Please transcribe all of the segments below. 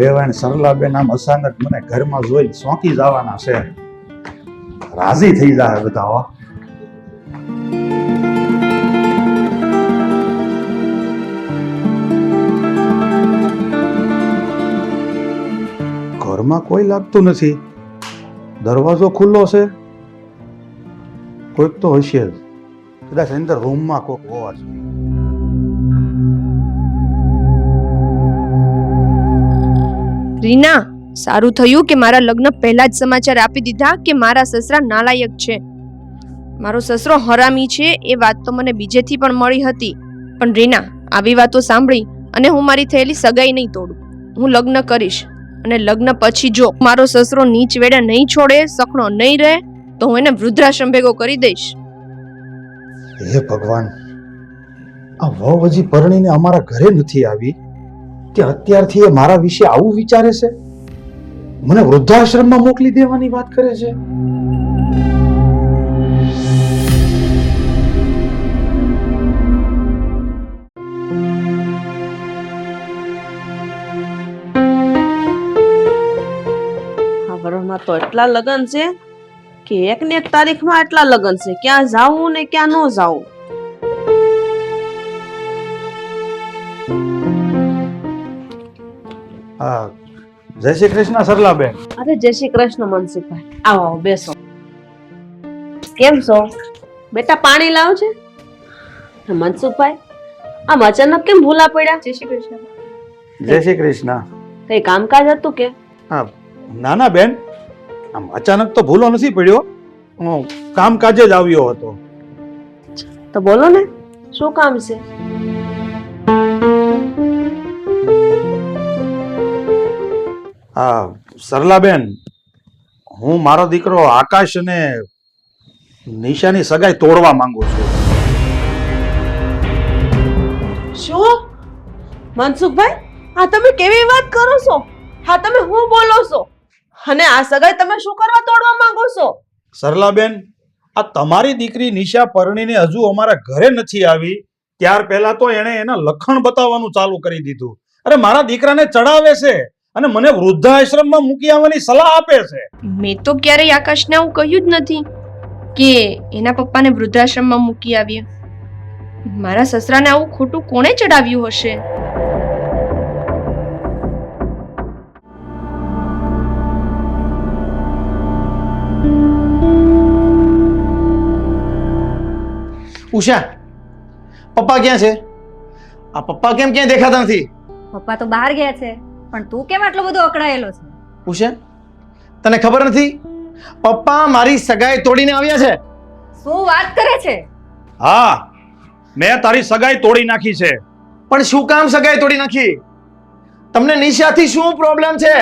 વેવાણ સરલાબેન આમ અચાનક મને ઘરમાં જોઈ સોંકી જવાના છે. રાજી થઈ જાય બધા હો. ઘરમાં કોઈ લાગતું નથી. દરવાજો ખુલ્લો છે. કોઈક તો હશે જ. કદાચ અંદર રૂમમાં કોઈક હોવા જોઈએ. રીના, સારું થયું કે મારા લગ્ન પહેલા જ સમાચાર આપી દીધા કે મારા સસરા નાલાયક છે. મારો સસરો હરામી છે એ વાત તો મને બીજેથી પણ મળી હતી. પણ રીના, આવી વાતો સાંભળી અને હું મારી થયેલી સગાઈ નહીં તોડું. હું લગ્ન કરીશ અને લગ્ન પછી જો મારો સસરો નીચ વેડા નહીં છોડે, સખણો નહીં રહે, તો હું એને વૃદ્ધાશ્રમ ભેગો કરી દઈશ. હે ભગવાન, આ વહુ હજી પરણીને અમારા ઘરે નથી આવી કે અત્યારથી એ મારા વિશે આવું વિચારે છે? મને વૃદ્ધાશ્રમમાં મોકલી દેવાની વાત કરે છે. માં તો એટલા લગન છે કે એક ને એક તારીખમાં એટલા લગન છે, ક્યાં જાવું ને ક્યાં ન જાવું. જય શ્રી કૃષ્ણ સરલાબેન. અરે જય શ્રી કૃષ્ણ મનસુખભાઈ, આવો આવો બેસો. કેમ છો બેટા? પાણી લાવ છે. મનસુખભાઈ, આમ અચાનક કેમ ભૂલા પડ્યા? જય શ્રી કૃષ્ણ. જય શ્રી કૃષ્ણ. કઈ કામકાજ હતું કે? હા, ના ના બેન, આમ અચાનક તો ભૂલો નથી પડ્યો. હું કામકાજે જ આવ્યો હતો. તો બોલો ને, શું કામ છે? હા સરલાબેન, હું મારો દીકરો આકાશ અને નિશાની સગાઈ તોડવા માંગુ છું. શું મનસુખભાઈ, આ તમે કેવી વાત કરો છો? હા, તમે હું બોલો છો? અને આ સગાઈ તમે શું કરવા તોડવા માંગો છો? સરલાબેન, આ તમારી દીકરી નિશા પરણીને હજુ અમારા ઘરે નથી આવી ત્યાર પહેલા તો એણે એના લખણ બતાવવાનું ચાલુ કરી દીધું. અરે મારા દીકરાને ચડાવે છે અને મને વૃદ્ધાશ્રમમાં મૂકી આવવાની સલાહ આપે છે. મેં તો ક્યારેય આકાશને આવું કહ્યું જ નથી કે એના પપ્પાને વૃદ્ધાશ્રમમાં મૂકી આવ્યા. મારા સસરાને આવું ખોટું કોણે ચડાવ્યું હશે? ઉષા, પપ્પા ક્યાં છે? આ પપ્પા કેમ ક્યાંય દેખાતા નથી? પપ્પા તો બહાર ગયા છે, પણ તું કેમ આટલો બધો અકળાયેલો છે? ઉષા, તને ખબર નથી? પપ્પા મારી સગાઈ તોડીને આવ્યા છે. શું વાત કરે છે? હા, મેં તારી સગાઈ તોડી નાખી છે. પણ શું કામ સગાઈ તોડી નાખી? તમને નિશાથી શું પ્રોબ્લેમ છે?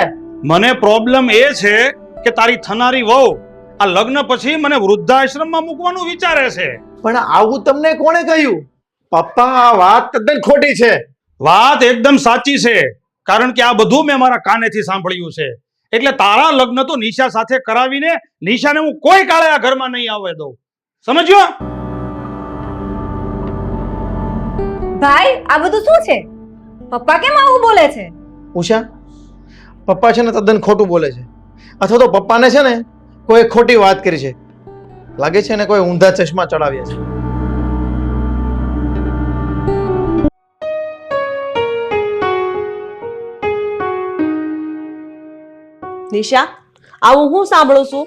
મને પ્રોબ્લેમ એ છે કે તારી થનારી વહુ આ લગ્ન પછી મને વૃદ્ધાશ્રમમાં મૂકવાનું વિચારે છે. પણ આવું તમને કોણે કહ્યું? પપ્પા, આ વાત તદ્દન ખોટી છે. વાત એકદમ સાચી છે, કારણ કે આ બધું મેં મારા કાનેથી સાંભળ્યું છે. એટલે તારા લગ્ન તો નિશા સાથે કરાવીને નિશાને હું કોઈ કાળે આ ઘરમાં નહીં આવવા દઉં. સમજ્યો? ભાઈ, આ બધું શું છે? પપ્પા કેમ આવું બોલે છે? ઉષા, પપ્પા છે ને તદ્દન ખોટું બોલે છે, અથવા તો પપ્પાને છે ને કોઈ ખોટી વાત કરી છે. લાગે છે ને કોઈ ઊંધા ચશ્મા ચડાવ્યા છે. નિશા, આવું હું સાંભળું છું?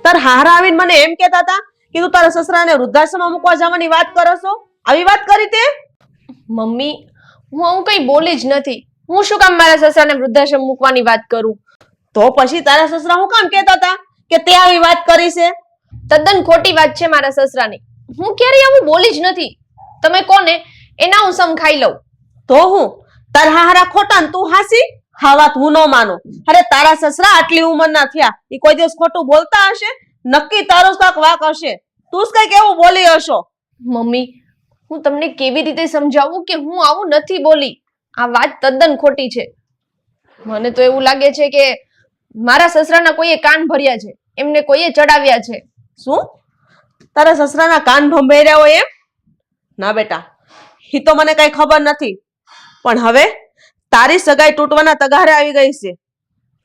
તાર હારા આવીને મને એમ કહેતા હતા કે તું તારા સસરાને વૃદ્ધાશ્રમમાં મૂકવા જવાની વાત કરો છો. આવી વાત કરી તે? મમ્મી, હું આવું કઈ બોલી જ નથી. હું શું કામ મારા સસરાને વૃદ્ધાશ્રમ મૂકવાની વાત કરું? તો પછી તારા સસરા હું કામ કહેતા હતા કે તે આવી વાત કરી છે? તદ્દન ખોટી વાત છે મારા સસરાની. હું ક્યારેય આવું બોલી જ નથી. તમે કોને એના હું સમ ખાઈ લઉં. તો હું તાર હારા ખોટા ને તું હાસી? હા, વાત હું ન માનું. અરે તારા સસરા આટલી ઉંમરના થયા, એ કોઈ દિવસ ખોટું બોલતા હશે? નક્કી તારો કાક વાક હશે. તું જ કઈક એવું બોલી હશો. મમ્મી, હું તમને કેવી રીતે સમજાવું કે હું આવું નથી બોલી? આ વાત તદ્દન ખોટી છે. મને તો એવું લાગે છે કે મારા સસરાના કોઈએ કાન ભર્યા છે, એમને કોઈએ ચડાવ્યા છે. શું તારા સસરાના કાન ભંભેર્યા હોય એમ? ના બેટા, એ તો મને કઈ ખબર નથી. પણ હવે તારી સગાઈ તૂટવાના તગારે આવી ગઈ છે.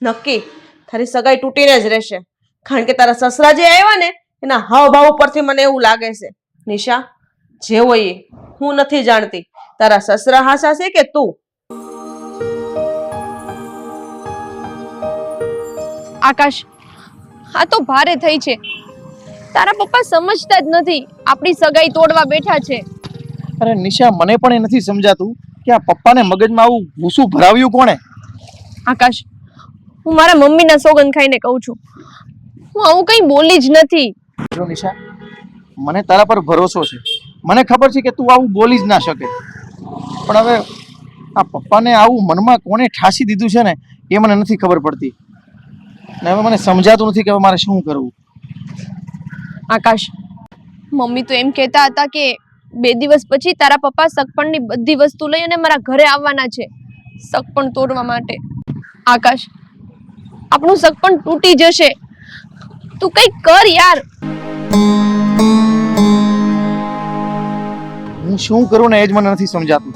નક્કી તારી સગાઈ તૂટીને જ રહેશે. કારણ કે તારા સસરા જે આવ્યા ને એના હાવભાવ ઉપરથી મને એવું લાગે છે. નિશા, જે હોય એ, હું નથી જાણતી તારા સસરા હાસા છે કે તું. આકાશ, આ તો ભારે થઈ છે. તારા પપ્પા સમજતા જ નથી, આપણી સગાઈ તોડવા બેઠા છે. અરે નિશા, મને પણ એ નથી સમજાતું કે આ પપ્પાને મગજમાં આવું ભૂસું ભરાવ્યું કોણે? આકાશ, હું મારા મમ્મીના સોગંદ ખાઈને કહું છું, હું આવું કંઈ બોલી જ નથી. જો નિશા, મને તારા પર ભરોસો છે. મને ખબર છે કે તું આવું બોલી જ ના શકે. પણ હવે આ પપ્પાને આવું મનમાં કોને ઠાસી દીધું છે ને એ મને નથી ખબર પડતી. ને હવે મને સમજાતું નથી કે હવે મારે શું કરવું. આકાશ, મમ્મી તો એમ કહેતા હતા કે 2 દિવસ પછી તારા પપ્પા સગપણની બધી વસ્તુ લઈ અને મારા ઘરે આવવાના છે સગપણ તોડવા માટે. આકાશ, આપણું સગપણ તૂટી જશે. તું કંઈક કર યાર. હું શું કરું ને એ જ મને નથી સમજાતું.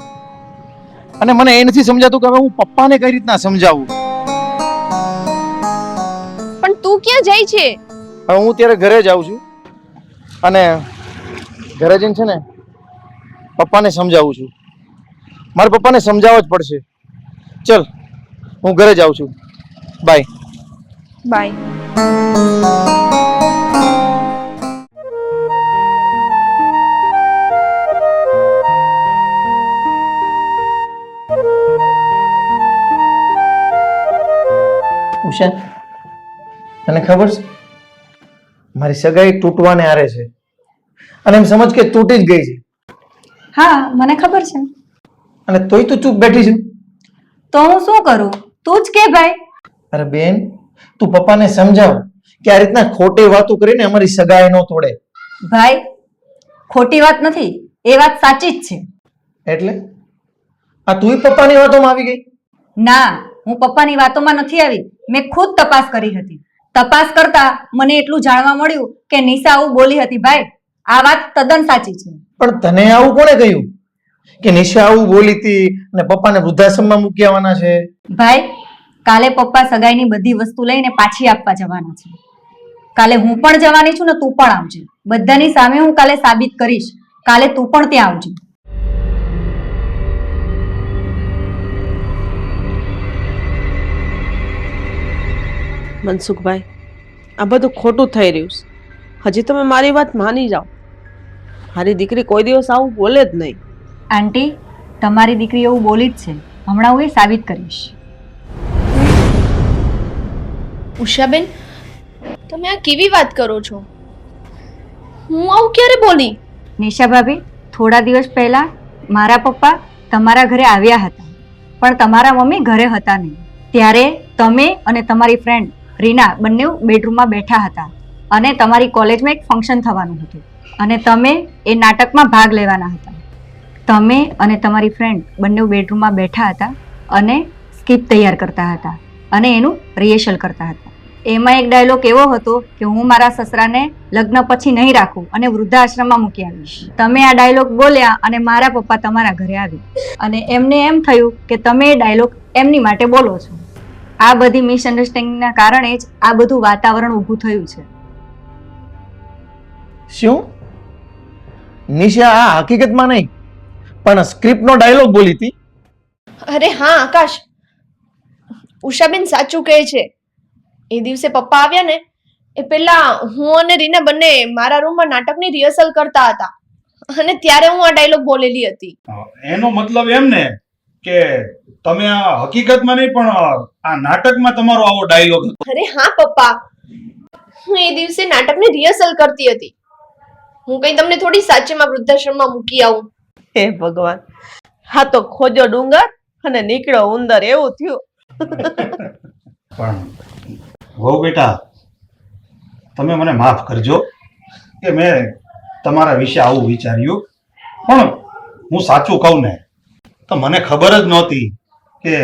અને મને એ નથી સમજાતું કે હવે હું પપ્પાને કઈ રીતના સમજાવું. પણ તું ક્યાં જાય છે? હવે હું ત્યારે ઘરે જાઉં છું અને ઘરે જઈને છે ને પપ્પાને સમજાવું છું. મારા પપ્પાને સમજાવવા જ પડશે. ચલ, હું ઘરે જાઉં છું. બાય. બાય. ઉષા, તને ખબર છે મારી સગાઈ તૂટવાને આરે છે અને એમ સમજ કે તૂટી જ ગઈ છે. હા, મને ખબર છે. અને તોય તું ચૂપ બેઠી છું. તો હું શું કરું? તું જ કે ભાઈ. અરે બેન, તું પપ્પાને સમજાવ કે આ રીતના ખોટી વાતો કરીને અમારી સગાઈ ન તોડે. ભાઈ, ખોટી વાત નથી, એ વાત સાચી જ છે. એટલે આ તુંય પપ્પાની વાતોમાં આવી ગઈ? ના, હું પપ્પાની વાતોમાં નથી આવી. મેં ખુદ તપાસ કરી હતી. તપાસ કરતા મને એટલું જાણવા મળ્યું કે નિશા આવું બોલી હતી. ભાઈ, આ વાત તદ્દન સાચી છે. પણ તને આવું કોણે કહ્યું કે નિશા આવું બોલી હતી અને પપ્પાને વૃદ્ધાશ્રમમાં મૂકી આવવાના છે? ભાઈ, કાલે પપ્પા સગાઈની બધી વસ્તુ લઈને પાછી આપવા જવાના છે. કાલે હું પણ જવાની છું ને તું પણ આવજે. બધાની સામે હું કાલે સાબિત કરીશ. કાલે તું પણ ત્યાં આવજે. મનસુખભાઈ, આ બધું ખોટું થઈ રહ્યું છે. હજી તમે મારી વાત માની જાઓ. મારી દીકરી કોઈ દિવસ આવું બોલે જ નહીં. આંટી, તમારી દીકરી એવું બોલી જ છે. હમણાં હું એ સાબિત કરીશ. ઉષાબેન, તમે આ કેવી વાત કરો છો? હું આવું ક્યારે બોલી? નિશા ભાભી, થોડા દિવસ પહેલા મારા પપ્પા તમારા ઘરે આવ્યા હતા, પણ તમારા મમ્મી ઘરે હતા નહીં. ત્યારે તમે અને તમારી ફ્રેન્ડ રીના બંને બેડરૂમમાં બેઠા હતા અને તમારી કોલેજમાં એક ફંક્શન થવાનું હતું અને તમે એ નાટકમાં ભાગ લેવાના હતા. તમે અને તમારી ફ્રેન્ડ બંને બેડરૂમમાં બેઠા હતા અને સ્ક્રિપ્ટ તૈયાર કરતા હતા અને એનું રિહર્સલ કરતા હતા. એમાં એક ડાયલોગ એવો હતો કે હું મારા સસરાને લગ્ન પછી નહીં રાખું અને વૃદ્ધાશ્રમમાં મૂકી આવીશ. તમે આ ડાયલોગ બોલ્યા અને મારા પપ્પા તમારા ઘરે આવ્યા અને એમને એમ થયું કે તમે એ ડાયલોગ એમની માટે બોલો છો. આ બધી મિસઅન્ડરસ્ટેન્ડિંગના કારણે જ આ બધું વાતાવરણ ઊભું થયું છે. શું નિશા આ હકીકતમાં નહીં પણ સ્ક્રિપ્ટનો ડાયલોગ બોલી હતી? અરે હા આકાશ, ઉષાબેન સાચું કહે છે. એ દિવસે પપ્પા આવ્યા ને એ પહેલા હું અને રીના બંને મારા રૂમમાં નાટકની રિહર્સલ કરતા હતા અને ત્યારે હું આ ડાયલોગ બોલેલી હતી. એનો મતલબ એમ ને કે તમે આ હકીકતમાં નહીં પણ આ નાટકમાં તમારો આવો ડાયલોગ હતો. અરે હા પપ્પા, હું એ દિવસે નાટકની રિહર્સલ કરતી હતી. હું કઈ તમને થોડી સાચેમાં વૃદ્ધાશ્રમમાં મૂકી આવું? હે ભગવાન, હા તો ખોજો ડુંગર અને નીકળ્યો ઉંદર એવું થયું. પણ વહુ બેટા, તમે મને માફ કરજો કે મેં તમારા વિશે આવું વિચાર્યું. પણ હું સાચું કહું ને તો મને ખબર જ નહોતી કે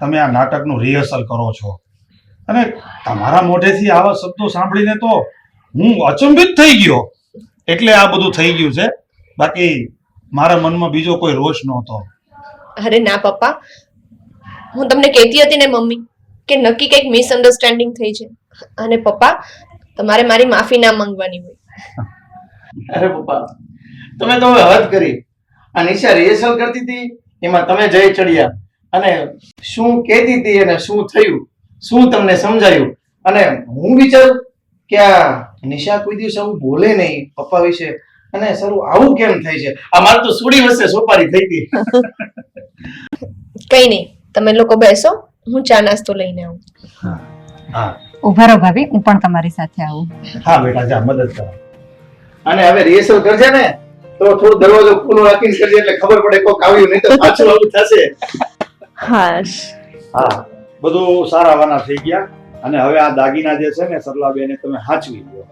તમે આ નાટકનું રિહર્સલ કરો છો અને તમારા મોઢેથી આવા શબ્દો સાંભળીને તો હું અચંબિત થઈ ગયો. એટલે આ બધું થઈ ગયું છે. બાકી મારા મનમાં બીજો કોઈ રોષ નહોતો. અરે ના પપ્પા, હું તમને કહેતી હતી ને મમ્મી કે નક્કી કંઈક મિસઅન્ડરસ્ટેન્ડિંગ થઈ છે અને પપ્પા તમારે મારી માફી ના માંગવાની હોય. અરે પપ્પા, તમે તો હવે હદ કરી. આ નિશા રિહર્સલ કરતી હતી, એમાં તમે જઈ ચડ્યા અને શું કહેતી હતી અને શું થયું, શું તમને સમજાયું. અને હું વિચારું કે આ નિશા કોઈ દિવસ આવું બોલે નહીં પપ્પા વિશે, અને સારું આવું કેમ થાય છે. આ મારે તો સુડી વચ્ચે સોપારી થઈ હતી. કઈ નહીં, તમે લોકો બેસો, હું ચા નાસ્તો લઈને આવું. હા ઉભા રહો ભાભી, હું પણ તમારી સાથે આવું. હા બેટા, જા મદદ કર. અને હવે રિહર્સલ કરજે ને તો થોડો દરવાજો ખુલ્લો રાખીને કરજે એટલે ખબર પડે કોક આવ્યું, નહીં તો પાછું આવું થશે. હા, બધું સારા વાના થઈ ગયા. અને હવે આ દાગીના જે છે ને સરલાબેન તમે સાચવી લો.